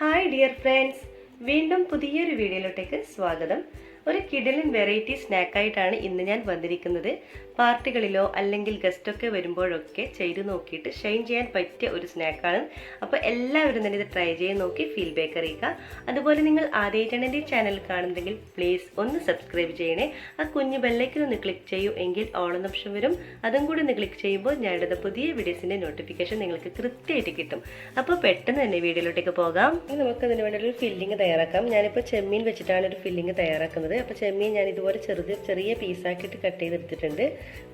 Hi dear friends, വീണ്ടും പുതിയൊരു വീഡിയോയിലോട്ടേക്ക് സ്വാഗതം. ഒരു കിടിലൻ വെറൈറ്റി സ്നാക്കായിട്ടാണ് ഇന്ന് ഞാൻ വന്നിരിക്കുന്നത്. പാർട്ടികളിലോ അല്ലെങ്കിൽ ഗസ്റ്റൊക്കെ വരുമ്പോഴൊക്കെ ചെയ്ത് നോക്കിയിട്ട് ഷൈൻ ചെയ്യാൻ പറ്റിയ ഒരു സ്നാക്കാണ്. അപ്പോൾ എല്ലാവരും തന്നെ ഇത് ട്രൈ ചെയ്ത് നോക്കി ഫീഡ്ബാക്ക് അറിയിക്കുക. അതുപോലെ നിങ്ങൾ ആദ്യമായിട്ടാണ് എൻ്റെ ചാനൽ കാണുന്നതെങ്കിൽ പ്ലീസ് ഒന്ന് സബ്സ്ക്രൈബ് ചെയ്യണേ. ആ കുഞ്ഞു ബെല്ലൈക്കൻ ഒന്ന് ക്ലിക്ക് ചെയ്യൂ, എങ്കിൽ ഓൾ എന്ന ഓപ്ഷൻ വരും. അതും കൂടി ഒന്ന് ക്ലിക്ക് ചെയ്യുമ്പോൾ ഞാൻ ഇടുന്ന പുതിയ വീഡിയോസിൻ്റെ നോട്ടിഫിക്കേഷൻ നിങ്ങൾക്ക് കൃത്യമായിട്ട് കിട്ടും. അപ്പോൾ പെട്ടെന്ന് തന്നെ വീഡിയോയിലോട്ടേക്ക് പോകാം. നമുക്ക് അതിന് വേണ്ടി ഒരു ഫില്ലിങ് തയ്യാറാക്കാം. ഞാനിപ്പോൾ ചെമ്മീൻ വെച്ചിട്ടാണ് ഒരു ഫില്ലിങ് തയ്യാറാക്കുന്നത്. അപ്പോൾ ചെമ്മീൻ ഞാൻ ഇതുപോലെ ചെറിയ പീസാക്കിയിട്ട് കട്ട് ചെയ്തെടുത്തിട്ടുണ്ട്.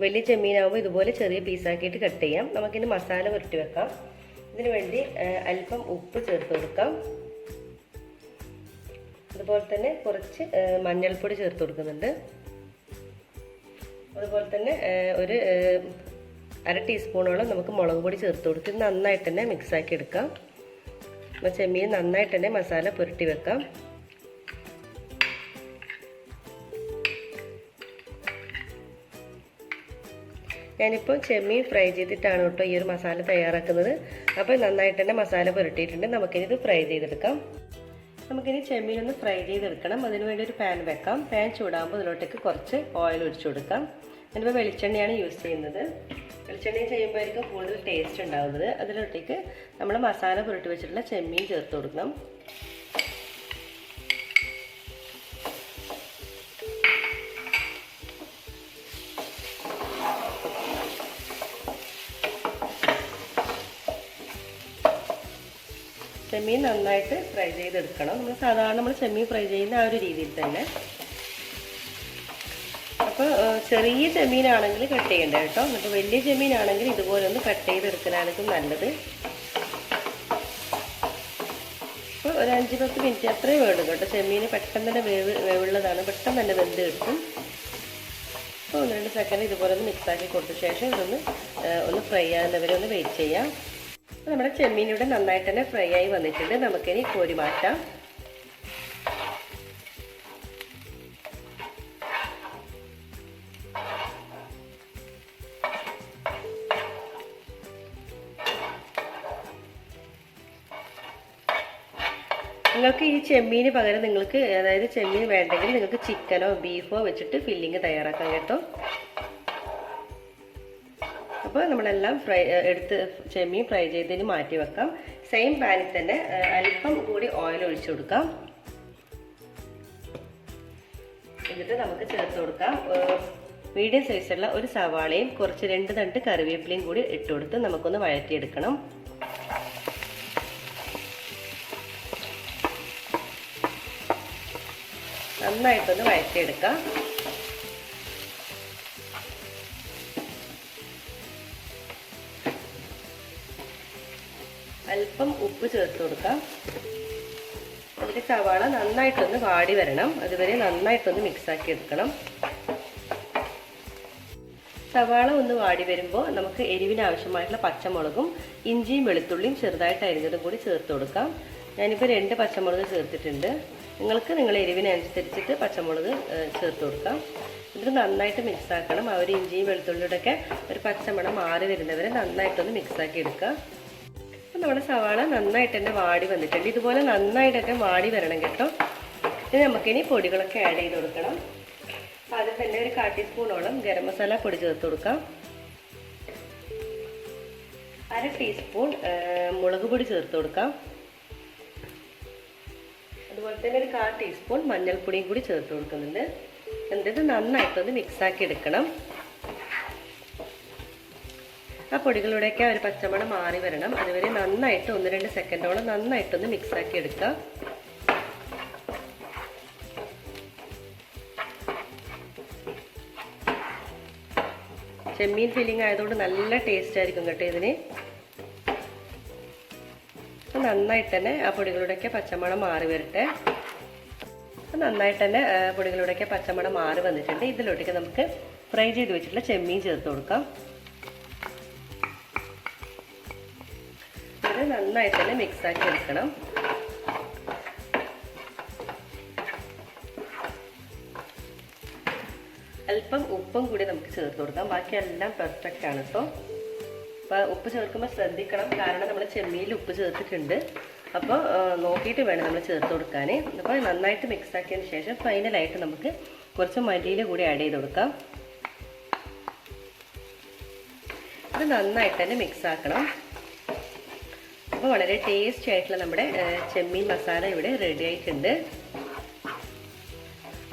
വലിയ ചെമ്മീനാകുമ്പോൾ ഇതുപോലെ ചെറിയ പീസാക്കിയിട്ട് കട്ട് ചെയ്യാം. നമുക്കിന് മസാല പുരട്ടി വെക്കാം. ഇതിനു വേണ്ടി അല്പം ഉപ്പ് ചേർത്ത് കൊടുക്കാം. അതുപോലെ തന്നെ കുറച്ച് മഞ്ഞൾപ്പൊടി ചേർത്ത് കൊടുക്കുന്നുണ്ട്. അതുപോലെ തന്നെ ഒരു അര ടീസ്പൂണോളം നമുക്ക് മുളക് പൊടി ചേർത്ത് കൊടുത്ത് നന്നായിട്ട് തന്നെ മിക്സാക്കി എടുക്കാം. ചെമ്മീൻ നന്നായിട്ട് തന്നെ മസാല പുരട്ടി വെക്കാം. ഞാനിപ്പോൾ ചെമ്മീൻ ഫ്രൈ ചെയ്തിട്ടാണ് കേട്ടോ ഈ ഒരു മസാല തയ്യാറാക്കുന്നത്. അപ്പോൾ നന്നായിട്ട് തന്നെ മസാല പുരട്ടിയിട്ടുണ്ട്. നമുക്കിനി ഇത് ഫ്രൈ ചെയ്തെടുക്കാം. നമുക്കിനി ചെമ്മീൻ ഒന്ന് ഫ്രൈ ചെയ്തെടുക്കണം. അതിനുവേണ്ടി ഒരു പാൻ വെക്കാം. പാൻ ചൂടാകുമ്പോൾ അതിലോട്ടേക്ക് കുറച്ച് ഓയിൽ ഒഴിച്ചു കൊടുക്കാം. ഞാനിപ്പോൾ വെളിച്ചെണ്ണയാണ് യൂസ് ചെയ്യുന്നത്. വെളിച്ചെണ്ണ ചെയ്യുമ്പോഴായിരിക്കും കൂടുതൽ ടേസ്റ്റ് ഉണ്ടാകുന്നത്. അതിലോട്ടേക്ക് നമ്മൾ മസാല പുരട്ടി വെച്ചിട്ടുള്ള ചെമ്മീൻ ചേർത്ത് കൊടുക്കണം. ചെമ്മീൻ നന്നായിട്ട് ഫ്രൈ ചെയ്തെടുക്കണം. നമ്മൾ ചെമ്മീൻ ഫ്രൈ ചെയ്യുന്ന ആ ഒരു രീതിയിൽ തന്നെ. അപ്പോൾ ചെറിയ ചെമ്മീനാണെങ്കിൽ കട്ട് ചെയ്യണ്ട കേട്ടോ. എന്നിട്ട് വലിയ ചെമ്മീനാണെങ്കിൽ ഇതുപോലെ ഒന്ന് കട്ട് ചെയ്തെടുക്കലായിരിക്കും നല്ലത്. അപ്പോൾ ഒരു 5-10 മിനിറ്റ് അത്രയും വേണം കേട്ടോ. ചെമ്മീന് പെട്ടെന്ന് തന്നെ വേവുള്ളതാണ്, പെട്ടെന്ന് തന്നെ വെന്ത് കിട്ടും. അപ്പോൾ 1-2 സെക്കൻഡ് ഇതുപോലെ ഒന്ന് മിക്സാക്കി കൊടുത്ത ശേഷം ഇതൊന്ന് ഫ്രൈ ആകുന്നവരെ ഒന്ന് വെയിറ്റ് ചെയ്യാം. നമ്മുടെ ചെമ്മീൻ ഇവിടെ നന്നായിട്ട് തന്നെ ഫ്രൈ ആയി വന്നിട്ടുണ്ട്. നമുക്കിനി കോരി മാറ്റാം. നിങ്ങൾക്ക് ഈ ചെമ്മീന് പകരം നിങ്ങൾക്ക് അതായത് ചെമ്മീൻ വേണ്ടെങ്കിൽ നിങ്ങൾക്ക് ചിക്കനോ ബീഫോ വെച്ചിട്ട് ഫില്ലിങ് തയ്യാറാക്കാം കേട്ടോ. അപ്പോൾ നമ്മളെല്ലാം ചെമ്മീൻ ഫ്രൈ ചെയ്തതിന് മാറ്റി വെക്കാം. സെയിം പാനിൽ തന്നെ അല്പം കൂടി ഓയിൽ ഒഴിച്ചു കൊടുക്കാം. എന്നിട്ട് നമുക്ക് ചേർത്ത് കൊടുക്കാം മീഡിയം സൈസുള്ള ഒരു സവാളയും കുറച്ച് 2 തണ്ട് കറിവേപ്പിലയും കൂടി ഇട്ട് കൊടുത്ത് നമുക്കൊന്ന് വഴറ്റിയെടുക്കണം. നന്നായിട്ടൊന്ന് വഴറ്റിയെടുക്കാം. അല്പം ഉപ്പ് ചേർത്ത് കൊടുക്കാം. അതിൽ സവാള നന്നായിട്ടൊന്ന് വാടി വരണം. അതുവരെ നന്നായിട്ടൊന്ന് മിക്സാക്കി എടുക്കണം. സവാള ഒന്ന് വാടി വരുമ്പോൾ നമുക്ക് എരിവിന് ആവശ്യമായിട്ടുള്ള പച്ചമുളകും ഇഞ്ചിയും വെളുത്തുള്ളിയും ചെറുതായിട്ട് അരിഞ്ഞതും കൂടി ചേർത്ത് കൊടുക്കാം. ഞാനിപ്പോൾ 2 പച്ചമുളക് ചേർത്തിട്ടുണ്ട്. നിങ്ങൾക്ക് നിങ്ങളുടെ എരിവിനനുസരിച്ചിട്ട് പച്ചമുളക് ചേർത്ത് കൊടുക്കാം. ഇത് നന്നായിട്ട് മിക്സാക്കണം. ആ ഒരു ഇഞ്ചിയും വെളുത്തുള്ളിയുടെയൊക്കെ ഒരു പച്ചമണം മാറി വരുന്നവരെ നന്നായിട്ടൊന്ന് മിക്സാക്കി എടുക്കുക. നമ്മുടെ സവാള നന്നായിട്ട് തന്നെ വാടി വന്നിട്ടുണ്ട്. ഇതുപോലെ നന്നായിട്ടൊക്കെ വാടി വരണം കേട്ടോ. ഇനി നമുക്കിനി പൊടികളൊക്കെ ആഡ് ചെയ്ത് കൊടുക്കണം. അതിൽ തന്നെ ഒരു 1/4 ടീസ്പൂണോളം ഗരം മസാല പൊടി ചേർത്ത് കൊടുക്കാം. അര ടീസ്പൂൺ മുളക് പൊടി ചേർത്ത് കൊടുക്കാം. അതുപോലെ തന്നെ ഒരു 1/4 ടീസ്പൂൺ മഞ്ഞൾപ്പൊടിയും കൂടി ചേർത്ത് കൊടുക്കുന്നുണ്ട്. എന്നിട്ട് നന്നായിട്ടൊന്ന് മിക്സാക്കി എടുക്കണം. ആ പൊടികളുടെയൊക്കെ ഒരു പച്ചമണം മാറി വരണം. അതുവരെ നന്നായിട്ട് 1-2 സെക്കൻഡോളം നന്നായിട്ടൊന്ന് മിക്സാക്കി എടുക്കുക. ചെമ്മീൻ ഫില്ലിംഗ് ആയതുകൊണ്ട് നല്ല ടേസ്റ്റ് ആയിരിക്കും കേട്ടോ ഇതിന്. നന്നായിട്ട് തന്നെ ആ പൊടികളുടെയൊക്കെ പച്ചമണം മാറി വരട്ടെ. നന്നായിട്ട് തന്നെ പൊടികളുടെയൊക്കെ പച്ചമണം മാറി വന്നിട്ടുണ്ട്. ഇതിലോട്ടേക്ക് നമുക്ക് ഫ്രൈ ചെയ്ത് വെച്ചിട്ടുള്ള ചെമ്മീൻ ചേർത്ത് കൊടുക്കാം. നന്നായിട്ട് തന്നെ മിക്സാക്കി എടുക്കണം. അല്പം ഉപ്പും കൂടി നമുക്ക് ചേർത്ത് കൊടുക്കാം. ബാക്കിയെല്ലാം പെർഫെക്റ്റ് ആണ് കേട്ടോ. അപ്പോൾ ഉപ്പ് ചേർക്കുമ്പോൾ ശ്രദ്ധിക്കണം, കാരണം നമ്മൾ ചെമ്മീനിൽ ഉപ്പ് ചേർത്തിട്ടുണ്ട്. അപ്പോൾ നോക്കിയിട്ട് വേണം നമ്മൾ ചേർത്ത് കൊടുക്കാൻ. അപ്പോൾ നന്നായിട്ട് മിക്സ് ആക്കിയതിന് ശേഷം ഫൈനലായിട്ട് നമുക്ക് കുറച്ച് മല്ലിയില കൂടി ആഡ് ചെയ്ത് കൊടുക്കാം. ഇത് നന്നായിട്ട് തന്നെ മിക്സ് ആക്കണം. അപ്പോൾ വളരെ ടേസ്റ്റി ആയിട്ടുള്ള നമ്മുടെ ചെമ്മീൻ മസാല ഇവിടെ റെഡി ആയിട്ടുണ്ട്.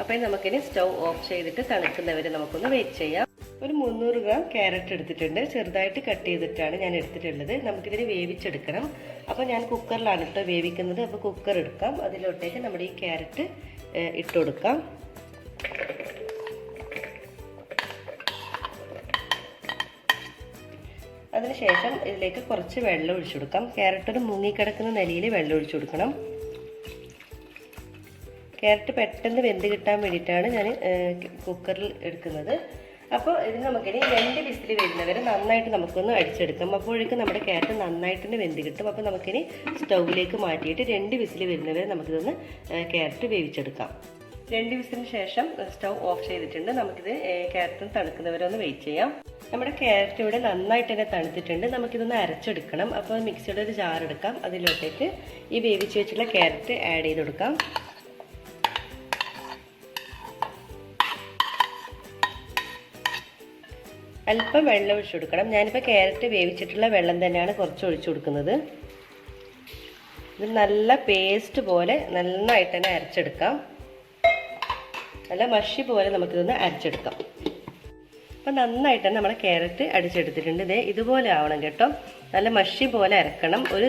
അപ്പോൾ നമുക്കിനി സ്റ്റൗ ഓഫ് ചെയ്തിട്ട് തണുക്കുന്നവരെ നമുക്കൊന്ന് വെയിറ്റ് ചെയ്യാം. ഒരു 300 ഗ്രാം ക്യാരറ്റ് എടുത്തിട്ടുണ്ട്. ചെറുതായിട്ട് കട്ട് ചെയ്തിട്ടാണ് ഞാൻ എടുത്തിട്ടുള്ളത്. നമുക്കിതിന് വേവിച്ചെടുക്കണം. അപ്പോൾ ഞാൻ കുക്കറിലാണ് കേട്ടോ വേവിക്കുന്നത്. അപ്പോൾ കുക്കർ എടുക്കാം. അതിലോട്ടേക്ക് നമ്മുടെ ഈ ക്യാരറ്റ് ഇട്ട് കൊടുക്കാം. അതിനുശേഷം ഇതിലേക്ക് കുറച്ച് വെള്ളം ഒഴിച്ചു കൊടുക്കാം. ക്യാരറ്റ് ഒരു മുങ്ങിക്കിടക്കുന്ന നിലയിൽ വെള്ളം ഒഴിച്ചു കൊടുക്കണം. ക്യാരറ്റ് പെട്ടെന്ന് വെന്ത് കിട്ടാൻ വേണ്ടിയിട്ടാണ് ഞാൻ കുക്കറിൽ എടുക്കുന്നത്. അപ്പോൾ ഇത് നമുക്കിനി 2 വിസിൽ വരുന്നവരെ നന്നായിട്ട് നമുക്കൊന്ന് അടിച്ചെടുക്കാം. അപ്പോഴേക്കും നമ്മുടെ ക്യാരറ്റ് നന്നായിട്ട് വെന്ത് കിട്ടും. അപ്പോൾ നമുക്കിനി സ്റ്റൗവിലേക്ക് മാറ്റിയിട്ട് 2 വിസിൽ വരുന്നവരെ നമുക്കിതൊന്ന് ക്യാരറ്റ് വേവിച്ചെടുക്കാം. 2 വിസിലിന് ശേഷം സ്റ്റൗ ഓഫ് ചെയ്തിട്ടുണ്ട്. നമുക്കിത് ക്യാരറ്റ് തണുക്കുന്നവരെ ഒന്ന് വെയിറ്റ് ചെയ്യാം. നമ്മുടെ ക്യാരറ്റ് ഇവിടെ നന്നായിട്ട് തന്നെ തണുത്തിട്ടുണ്ട്. നമുക്കിതൊന്ന് അരച്ചെടുക്കണം. അപ്പോൾ മിക്സിയുടെ ഒരു ജാർ എടുക്കാം. അതിലോട്ടേക്ക് ഈ വേവിച്ച് വെച്ചുള്ള ക്യാരറ്റ് ആഡ് ചെയ്ത് കൊടുക്കാം. അല്പം വെള്ളം ഒഴിച്ചു കൊടുക്കണം. ഞാനിപ്പോൾ ക്യാരറ്റ് വേവിച്ചിട്ടുള്ള വെള്ളം തന്നെയാണ് കുറച്ച് ഒഴിച്ചു കൊടുക്കുന്നത്. ഇത് നല്ല പേസ്റ്റ് പോലെ നന്നായിട്ട് തന്നെ അരച്ചെടുക്കാം. നല്ല മഷി പോലെ നമുക്കിതൊന്ന് അരച്ചെടുക്കാം. അപ്പം നന്നായിട്ട് തന്നെ നമ്മുടെ ക്യാരറ്റ് അടിച്ചെടുത്തിട്ടുണ്ട്. ഇതുപോലെ ആവണം കേട്ടോ. നല്ല മഷി പോലെ അരക്കണം. ഒരു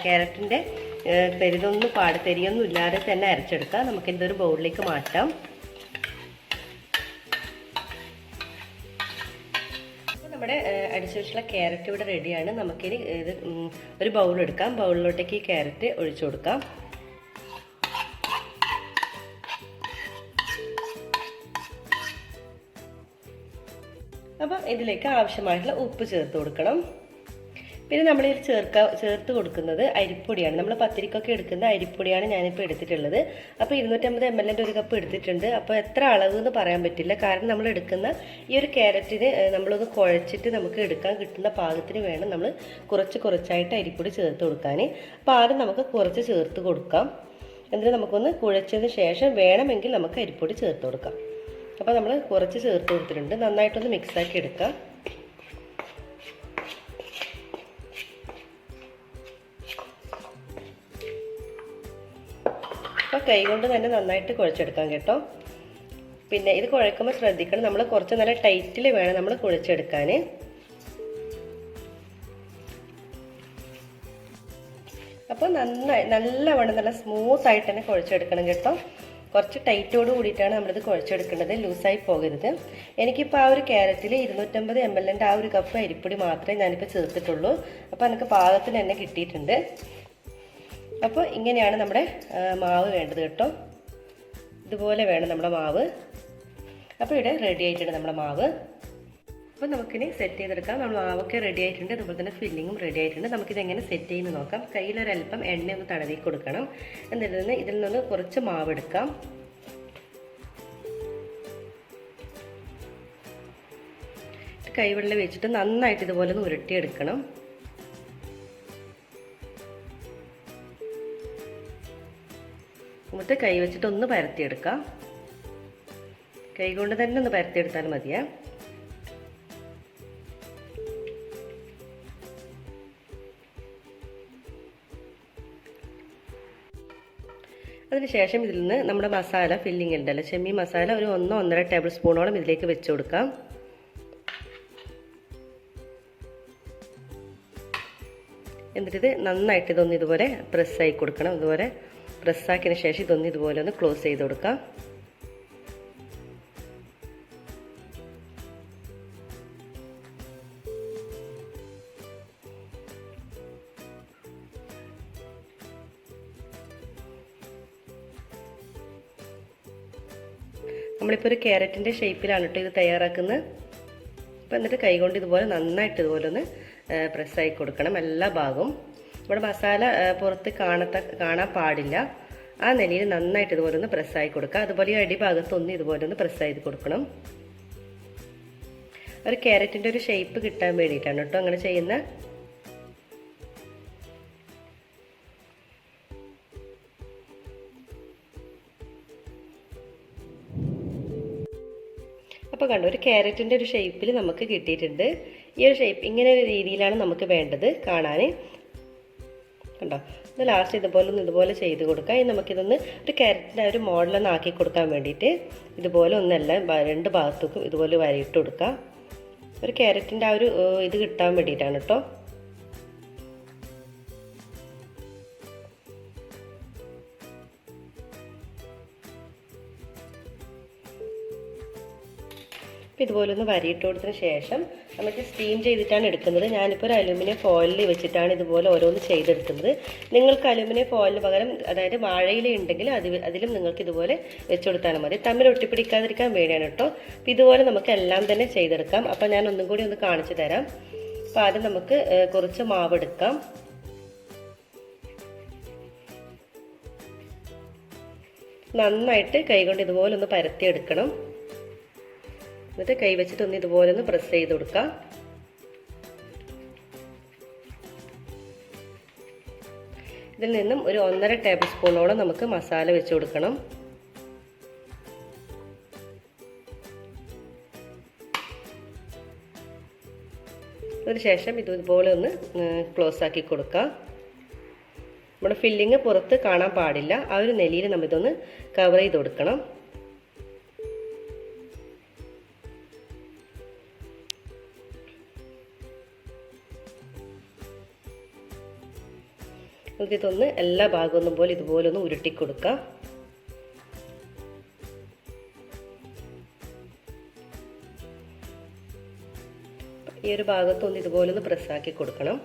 ക്യാരറ്റിൻ്റെ തരിയൊന്നും ഇല്ലാതെ തന്നെ അരച്ചെടുക്കാം. നമുക്കിതൊരു ബൗളിലേക്ക് മാറ്റാം. നമ്മുടെ അടിച്ചു വെച്ചുള്ള ക്യാരറ്റ് ഇവിടെ റെഡിയാണ്. നമുക്കിനി ഇത് ഒരു ബൗൾ എടുക്കാം. ബൗളിലോട്ടേക്ക് ഈ ക്യാരറ്റ് ഒഴിച്ചു കൊടുക്കാം. അപ്പോൾ ഇതിലേക്ക് ആവശ്യമായിട്ടുള്ള ഉപ്പ് ചേർത്ത് കൊടുക്കണം. പിന്നെ നമ്മളിതിൽ ചേർത്ത് കൊടുക്കുന്നത് അരിപ്പൊടിയാണ്. നമ്മൾ പത്തിരിക്കൊക്കെ എടുക്കുന്ന അരിപ്പൊടിയാണ് ഞാനിപ്പോൾ എടുത്തിട്ടുള്ളത്. അപ്പോൾ 250 ml ഒരു കപ്പ് എടുത്തിട്ടുണ്ട്. അപ്പോൾ എത്ര അളവ് എന്ന് പറയാൻ പറ്റില്ല. കാരണം നമ്മൾ എടുക്കുന്ന ഈ ഒരു ക്യാരറ്റിന് നമ്മളൊന്ന് കുഴച്ചിട്ട് നമുക്ക് എടുക്കാൻ കിട്ടുന്ന പാകത്തിന് വേണം നമ്മൾ കുറച്ചായിട്ട് അരിപ്പൊടി ചേർത്ത് കൊടുക്കാൻ. അപ്പോൾ ആദ്യം നമുക്ക് കുറച്ച് ചേർത്ത് കൊടുക്കാം. എന്നിട്ട് നമുക്കൊന്ന് കുഴച്ചതിന് ശേഷം വേണമെങ്കിൽ നമുക്ക് അരിപ്പൊടി ചേർത്ത് കൊടുക്കാം. അപ്പോൾ നമ്മൾ കുറച്ച് ചേർത്ത് കൊടുത്തിട്ടുണ്ട്. നന്നായിട്ടൊന്ന് മിക്സാക്കി എടുക്കാം. അപ്പോൾ കൈ കൊണ്ട് തന്നെ നന്നായിട്ട് കുഴച്ചെടുക്കാം കേട്ടോ. പിന്നെ ഇത് കുഴക്കുമ്പോൾ ശ്രദ്ധിക്കണം, നമ്മൾ കുറച്ച് നല്ല ടൈറ്റിൽ വേണം നമ്മൾ കുഴച്ചെടുക്കാൻ. അപ്പോൾ നല്ലവണ്ണം നല്ല സ്മൂത്തായിട്ട് തന്നെ കുഴച്ചെടുക്കണം കേട്ടോ. കുറച്ച് ടൈറ്റോട് കൂടിയിട്ടാണ് നമ്മളിത് കുഴച്ചെടുക്കേണ്ടത്, ലൂസായി പോകരുത്. എനിക്കിപ്പോൾ ആ ഒരു ക്യാരറ്റിൽ 250 ml ആ ഒരു കപ്പ് അരിപ്പൊടി മാത്രമേ ഞാനിപ്പോൾ ചേർത്തിട്ടുള്ളൂ. അപ്പോൾ എനിക്ക് പാകത്തിന് തന്നെ കിട്ടിയിട്ടുണ്ട്. അപ്പോൾ ഇങ്ങനെയാണ് നമ്മുടെ മാവ് വേണ്ടത് കേട്ടോ. ഇതുപോലെ വേണം നമ്മുടെ മാവ്. അപ്പോൾ ഇവിടെ റെഡി ആയിട്ടുണ്ട് നമ്മുടെ മാവ്. അപ്പോൾ നമുക്കിനി സെറ്റ് ചെയ്തെടുക്കാം. നമ്മൾ മാവൊക്കെ റെഡി ആയിട്ടുണ്ട്. അതുപോലെ തന്നെ ഫില്ലിങ്ങും റെഡി ആയിട്ടുണ്ട്. നമുക്കിതെങ്ങനെ സെറ്റ് ചെയ്യുന്നത് നോക്കാം. കയ്യിലൊരൽപ്പം എണ്ണ ഒന്ന് തടവി കൊടുക്കണം. എന്നിട്ട് ഇതിൽ നിന്ന് കുറച്ച് മാവ് എടുക്കാം. കൈവെള്ളം വെച്ചിട്ട് നന്നായിട്ട് ഇതുപോലെ ഒന്ന് ഉരുട്ടിയെടുക്കണം. എന്നിട്ട് കൈ വെച്ചിട്ട് ഒന്ന് പരത്തിയെടുക്കാം. കൈ കൊണ്ട് തന്നെ ഒന്ന് പരത്തിയെടുത്താൽ മതിയേ. അതിനുശേഷം ഇതിൽ നിന്ന് നമ്മുടെ മസാല ഫില്ലിംഗ് ഉണ്ടല്ലോ, ചെമ്മീൻ മസാല ഒരു 1-1.5 ടേബിൾ സ്പൂണോളം ഇതിലേക്ക് വെച്ച് കൊടുക്കാം. എന്നിട്ട് നന്നായിട്ട് ഇതൊന്ന് ഇതുപോലെ പ്രസ്സായി കൊടുക്കണം. ഇതുപോലെ പ്രസ്സാക്കിയതിന് ശേഷം ഇതൊന്ന് ഇതുപോലെ ഒന്ന് ക്ലോസ് ചെയ്ത് കൊടുക്കാം. നമ്മളിപ്പോൾ ഒരു ക്യാരറ്റിൻ്റെ ഷേപ്പിലാണ് കേട്ടോ ഇത് തയ്യാറാക്കുന്നത്. അപ്പോൾ എന്നിട്ട് കൈകൊണ്ട് ഇതുപോലെ നന്നായിട്ട് ഇതുപോലെ ഒന്ന് പ്രസ്സായി കൊടുക്കണം എല്ലാ ഭാഗവും. നമ്മുടെ മസാല പുറത്ത് കാണാൻ പാടില്ല. ആ നിലയിൽ നന്നായിട്ട് ഇതുപോലെ ഒന്ന് പ്രസ്സായി കൊടുക്കുക. അതുപോലെ ഈ അടിഭാഗത്തൊന്ന് ഇതുപോലെ ഒന്ന് പ്രസ് ചെയ്ത് കൊടുക്കണം. ഒരു ക്യാരറ്റിൻ്റെ ഒരു ഷേപ്പ് കിട്ടാൻ വേണ്ടിയിട്ടാണ് കേട്ടോ അങ്ങനെ ചെയ്യുന്നത്. ഇപ്പോൾ കണ്ടോ, ഒരു ക്യാരറ്റിൻ്റെ ഒരു ഷേപ്പിൽ നമുക്ക് കിട്ടിയിട്ടുണ്ട്. ഈ ഒരു ഷേപ്പ് ഇങ്ങനെ ഒരു രീതിയിലാണ് നമുക്ക് വേണ്ടത് കാണാൻ. കണ്ടോ, ഇത് ലാസ്റ്റ് ഇതുപോലെ ചെയ്ത് കൊടുക്കാം. ഇനി നമുക്കിതൊന്ന് ഒരു ക്യാരറ്റിൻ്റെ ഒരു മോഡലൊന്ന് ആക്കി കൊടുക്കാൻ വേണ്ടിയിട്ട് ഇതുപോലെ ഒന്നെല്ലാം രണ്ട് ഭാഗത്തേക്കും ഇതുപോലെ വരയിട്ട് കൊടുക്കാം. ഒരു ക്യാരറ്റിൻ്റെ ആ ഒരു ഇത് കിട്ടാൻ വേണ്ടിയിട്ടാണ് കേട്ടോ. അപ്പോൾ ഇതുപോലെ ഒന്ന് വരയിട്ട് കൊടുത്തതിന് ശേഷം നമുക്ക് സ്റ്റീം ചെയ്തിട്ടാണ് എടുക്കുന്നത്. ഞാനിപ്പോൾ ഒരു അലുമിനിയം ഫോയിലിൽ വെച്ചിട്ടാണ് ഇതുപോലെ ഓരോന്ന് ചെയ്തെടുക്കുന്നത്. നിങ്ങൾക്ക് അലുമിനിയം ഫോയിലിന് പകരം അതായത് വാഴയില ഉണ്ടെങ്കിൽ അതിലും നിങ്ങൾക്ക് ഇതുപോലെ വെച്ച് കൊടുത്താൽ മതി. തമ്മിൽ ഒട്ടിപ്പിടിക്കാതിരിക്കാൻ വേണ്ടിയാണ് കേട്ടോ. അപ്പോൾ ഇതുപോലെ നമുക്ക് എല്ലാം തന്നെ ചെയ്തെടുക്കാം. അപ്പോൾ ഞാൻ ഒന്നും കൂടി ഒന്ന് കാണിച്ചു തരാം. അപ്പോൾ ആദ്യം നമുക്ക് കുറച്ച് മാവ് എടുക്കാം. നന്നായിട്ട് കൈകൊണ്ട് ഇതുപോലെ ഒന്ന് പരത്തിയെടുക്കണം. എന്നിട്ട് കൈ വെച്ചിട്ട് ഒന്ന് ഇതുപോലെ ഒന്ന് പ്രസ് ചെയ്ത് കൊടുക്കാം. ഇതിൽ നിന്നും ഒരു 1.5 ടേബിൾ സ്പൂണോളം നമുക്ക് മസാല വെച്ച് കൊടുക്കണം. അതിനുശേഷം ഇതുപോലെ ഒന്ന് ക്ലോസ് ആക്കി കൊടുക്കാം. നമ്മുടെ ഫില്ലിങ് പുറത്ത് കാണാൻ പാടില്ല. ആ ഒരു നെലിയിൽ നമ്മൾ ഇതൊന്ന് കവർ ചെയ്ത് കൊടുക്കണം. നമുക്കിതൊന്ന് എല്ലാ ഭാഗവും പോലെ ഇതുപോലെ ഒന്ന് ഉരുട്ടി കൊടുക്കാം. ഈ ഒരു ഭാഗത്തൊന്ന് ഇതുപോലെ ഒന്ന് പ്രസ്സാക്കി കൊടുക്കണം.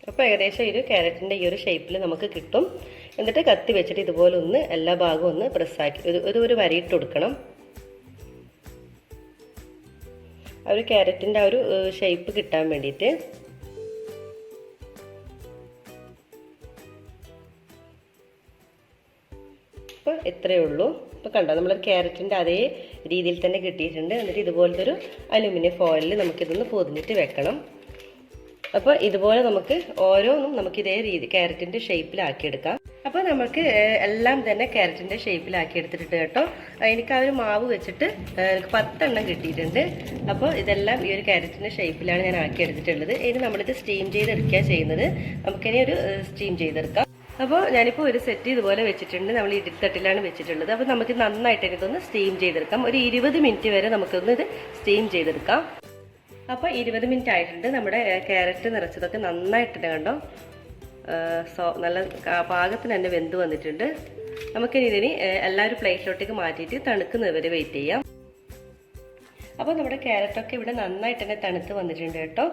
അപ്പോൾ ഏകദേശം ഒരു ക്യാരറ്റിൻ്റെ ഈ ഒരു ഷേപ്പിൽ നമുക്ക് കിട്ടും. എന്നിട്ട് കത്തി വെച്ചിട്ട് ഇതുപോലെ ഒന്ന് എല്ലാ ഭാഗവും ഒന്ന് പ്രസ്സാക്കി ഒരു വരയിട്ട് കൊടുക്കണം. ആ ഒരു ക്യാരറ്റിൻ്റെ ആ ഒരു ഷേപ്പ് കിട്ടാൻ വേണ്ടിയിട്ട്. അപ്പോൾ ഇത്രയേ ഉള്ളൂ. ഇപ്പോൾ കണ്ടോ, നമ്മളൊരു ക്യാരറ്റിൻ്റെ അതേ രീതിയിൽ തന്നെ കിട്ടിയിട്ടുണ്ട്. എന്നിട്ട് ഇതുപോലത്തെ ഒരു അലുമിനിയം ഫോയിലിൽ നമുക്കിതൊന്ന് പൊതിഞ്ഞിട്ട് വെക്കണം. അപ്പോൾ ഇതുപോലെ നമുക്ക് ഓരോന്നും നമുക്ക് ഇതേ രീതി ക്യാരറ്റിൻ്റെ ഷേപ്പിലാക്കിയെടുക്കാം. അപ്പോൾ നമുക്ക് എല്ലാം തന്നെ ക്യാരറ്റിൻ്റെ ഷേപ്പിലാക്കി എടുത്തിട്ടുണ്ട് കേട്ടോ. എനിക്ക് ആ ഒരു മാവ് വെച്ചിട്ട് എനിക്ക് 10 എണ്ണം കിട്ടിയിട്ടുണ്ട്. അപ്പോൾ ഇതെല്ലാം ഈ ഒരു ക്യാരറ്റിൻ്റെ ഷേപ്പിലാണ് ഞാൻ ആക്കി എടുത്തിട്ടുള്ളത്. ഇനി നമ്മളിത് സ്റ്റീം ചെയ്തെടുക്കുക ചെയ്യുന്നത്. നമുക്കിനി ഒരു സ്റ്റീം ചെയ്തെടുക്കാം. അപ്പോൾ ഞാനിപ്പോൾ ഒരു സെറ്റ് ഇതുപോലെ വെച്ചിട്ടുണ്ട്. നമ്മൾ ഇടിത്തട്ടിലാണ് വെച്ചിട്ടുള്ളത്. അപ്പോൾ നമുക്ക് നന്നായിട്ട് ഇതൊന്ന് സ്റ്റീം ചെയ്തെടുക്കാം. ഒരു 20 മിനിറ്റ് വരെ നമുക്കൊന്ന് ഇത് സ്റ്റീം ചെയ്തെടുക്കാം. അപ്പോൾ 20 മിനിറ്റ് ആയിട്ടുണ്ട്. നമ്മുടെ ക്യാരറ്റ് നിറച്ചതൊക്കെ നന്നായിട്ടുണ്ട് കണ്ടോ. നല്ല പാകത്തിന് തന്നെ വെന്ത് വന്നിട്ടുണ്ട്. നമുക്കിനി ഇതിന് എല്ലാവരും പ്ലേറ്റിലോട്ടേക്ക് മാറ്റിയിട്ട് തണുക്കുന്നവരെ വെയിറ്റ് ചെയ്യാം. അപ്പോൾ നമ്മുടെ ക്യാരറ്റൊക്കെ ഇവിടെ നന്നായിട്ട് തന്നെ തണുത്ത് വന്നിട്ടുണ്ട് കേട്ടോ.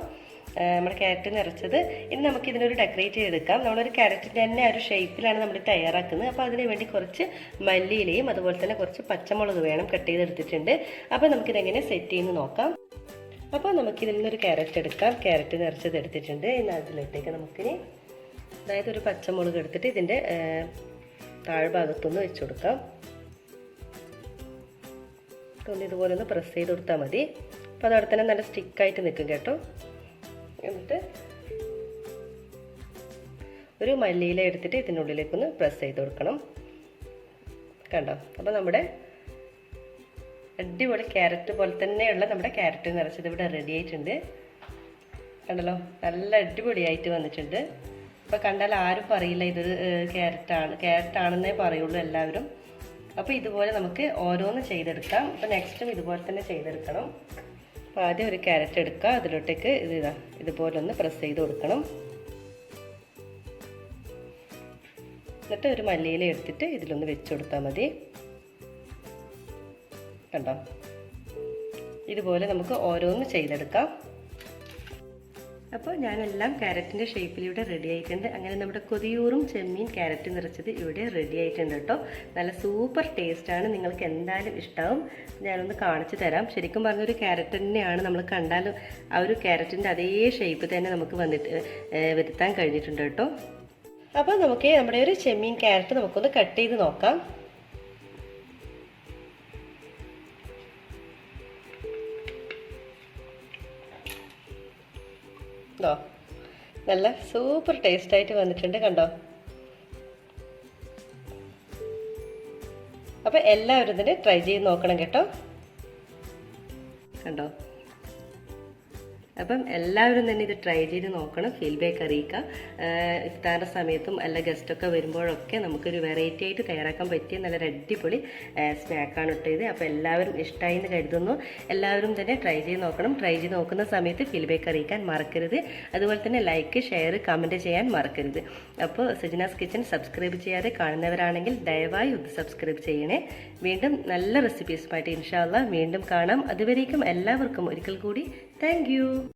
നമ്മുടെ ക്യാരറ്റ് നിറച്ചത്. ഇനി നമുക്ക് ഇതിനൊരു ഡെക്കറേറ്റ് ചെയ്തെടുക്കാം. നമ്മളൊരു ക്യാരറ്റിൻ്റെ തന്നെ ആ ഒരു ഷേപ്പിലാണ് നമ്മൾ തയ്യാറാക്കുന്നത്. അപ്പോൾ അതിന് വേണ്ടി കുറച്ച് മല്ലിയിലയും അതുപോലെ തന്നെ കുറച്ച് പച്ചമുളക് വേണം കട്ട് ചെയ്തെടുത്തിട്ടുണ്ട്. അപ്പോൾ നമുക്കിതെങ്ങനെ സെറ്റ് ചെയ്യുന്നു നോക്കാം. അപ്പോൾ നമുക്കിതിൽ നിന്നൊരു ക്യാരറ്റ് എടുക്കാം. ക്യാരറ്റ് നിറച്ചത് എടുത്തിട്ടുണ്ട്. ഇനി അതിലിട്ടേക്ക് നമുക്കിനി അതായത് ഒരു പച്ചമുളക് എടുത്തിട്ട് ഇതിൻ്റെ താഴ്ഭാഗത്തൊന്ന് വെച്ച് കൊടുക്കാം. ഒന്ന് ഇതുപോലെ ഒന്ന് പ്രസ് ചെയ്ത് കൊടുത്താൽ മതി. അപ്പോൾ അതവിടെ തന്നെ നല്ല സ്റ്റിക്കായിട്ട് നിൽക്കും കേട്ടോ. എന്നിട്ട് ഒരു മല്ലിയില എടുത്തിട്ട് ഇതിനുള്ളിലേക്കൊന്ന് പ്രസ് ചെയ്ത് കൊടുക്കണം. കണ്ടോ, അപ്പോൾ നമ്മുടെ അടിപൊളി ക്യാരറ്റ് പോലെ തന്നെയുള്ള നമ്മുടെ ക്യാരറ്റ് നിറച്ചത് ഇവിടെ റെഡി ആയിട്ടുണ്ട്. കണ്ടല്ലോ, നല്ല അടിപൊളിയായിട്ട് വന്നിട്ടുണ്ട്. അപ്പോൾ കണ്ടാൽ ആരും പറയില്ല ഇതൊരു ക്യാരറ്റാണെന്നേ പറയുള്ളൂ എല്ലാവരും. അപ്പോൾ ഇതുപോലെ നമുക്ക് ഓരോന്ന് ചെയ്തെടുക്കാം. അപ്പോൾ നെക്സ്റ്റും ഇതുപോലെ തന്നെ ചെയ്തെടുക്കണം. അപ്പോൾ ആദ്യം ഒരു ക്യാരറ്റ് എടുക്കുക. അതിലോട്ടേക്ക് ഇതുപോലെ ഒന്ന് പ്രസ് ചെയ്ത് കൊടുക്കണം. എന്നിട്ട് ഒരു മല്ലിയില എടുത്തിട്ട് ഇതിലൊന്ന് വെച്ച് കൊടുത്താൽ മതി. കണ്ടോ, ഇതുപോലെ നമുക്ക് ഓരോന്ന് ചെയ്തെടുക്കാം. അപ്പോൾ ഞാനെല്ലാം ക്യാരറ്റിൻ്റെ ഷേപ്പിൽ ഇവിടെ റെഡി ആയിട്ടുണ്ട്. അങ്ങനെ നമ്മുടെ കൊതിയൂറും ചെമ്മീൻ ക്യാരറ്റ് നിറച്ചത് ഇവിടെ റെഡി ആയിട്ടുണ്ട് കേട്ടോ. നല്ല സൂപ്പർ ടേസ്റ്റാണ്. നിങ്ങൾക്ക് എന്തായാലും ഇഷ്ടമാവും. ഞാനൊന്ന് കാണിച്ചു തരാം. ശരിക്കും പറഞ്ഞൊരു ക്യാരറ്റ് തന്നെയാണ്. നമ്മൾ കണ്ടാലും ആ ഒരു ക്യാരറ്റിൻ്റെ അതേ ഷേപ്പ് തന്നെ നമുക്ക് വരുത്താൻ കഴിഞ്ഞിട്ടുണ്ട് കേട്ടോ. അപ്പോൾ നമുക്ക് നമ്മുടെ ഒരു ചെമ്മീൻ ക്യാരറ്റ് നമുക്കൊന്ന് കട്ട് ചെയ്ത് നോക്കാം. ഇതോ നല്ല സൂപ്പർ ടേസ്റ്റായിട്ട് വന്നിട്ടുണ്ട് കണ്ടോ. അപ്പോൾ എല്ലാവരും ഇതിന് ട്രൈ ചെയ്ത് നോക്കണം കേട്ടോ. കണ്ടോ, അപ്പം എല്ലാവരും തന്നെ ഇത് ട്രൈ ചെയ്ത് നോക്കണം, ഫീഡ്ബാക്ക് അറിയിക്കുക. ഇഫ്താറിൻ്റെ സമയത്തും അല്ല ഗസ്റ്റൊക്കെ വരുമ്പോഴൊക്കെ നമുക്കൊരു വെറൈറ്റി ആയിട്ട് തയ്യാറാക്കാൻ പറ്റിയ നല്ലൊരു അടിപൊളി സ്നാക്കാണ് കേട്ടോ ഇത്. അപ്പോൾ എല്ലാവരും ഇഷ്ടമായി എന്ന് കരുതുന്നു. എല്ലാവരും തന്നെ ട്രൈ ചെയ്ത് നോക്കണം. ട്രൈ ചെയ്ത് നോക്കുന്ന സമയത്ത് ഫീഡ്ബാക്ക് അറിയിക്കാൻ മറക്കരുത്. അതുപോലെ തന്നെ ലൈക്ക്, ഷെയർ, കമൻറ്റ് ചെയ്യാൻ മറക്കരുത്. അപ്പോൾ സജിനാസ് കിച്ചൺ സബ്സ്ക്രൈബ് ചെയ്യാതെ കാണുന്നവരാണെങ്കിൽ ദയവായി ഒന്ന് സബ്സ്ക്രൈബ് ചെയ്യണേ. വീണ്ടും നല്ല റെസിപ്പീസുമായിട്ട് ഇൻഷാ അല്ലാഹ് വീണ്ടും കാണാം. അതുവരേക്കും എല്ലാവർക്കും ഒരിക്കൽ കൂടി താങ്ക് യു.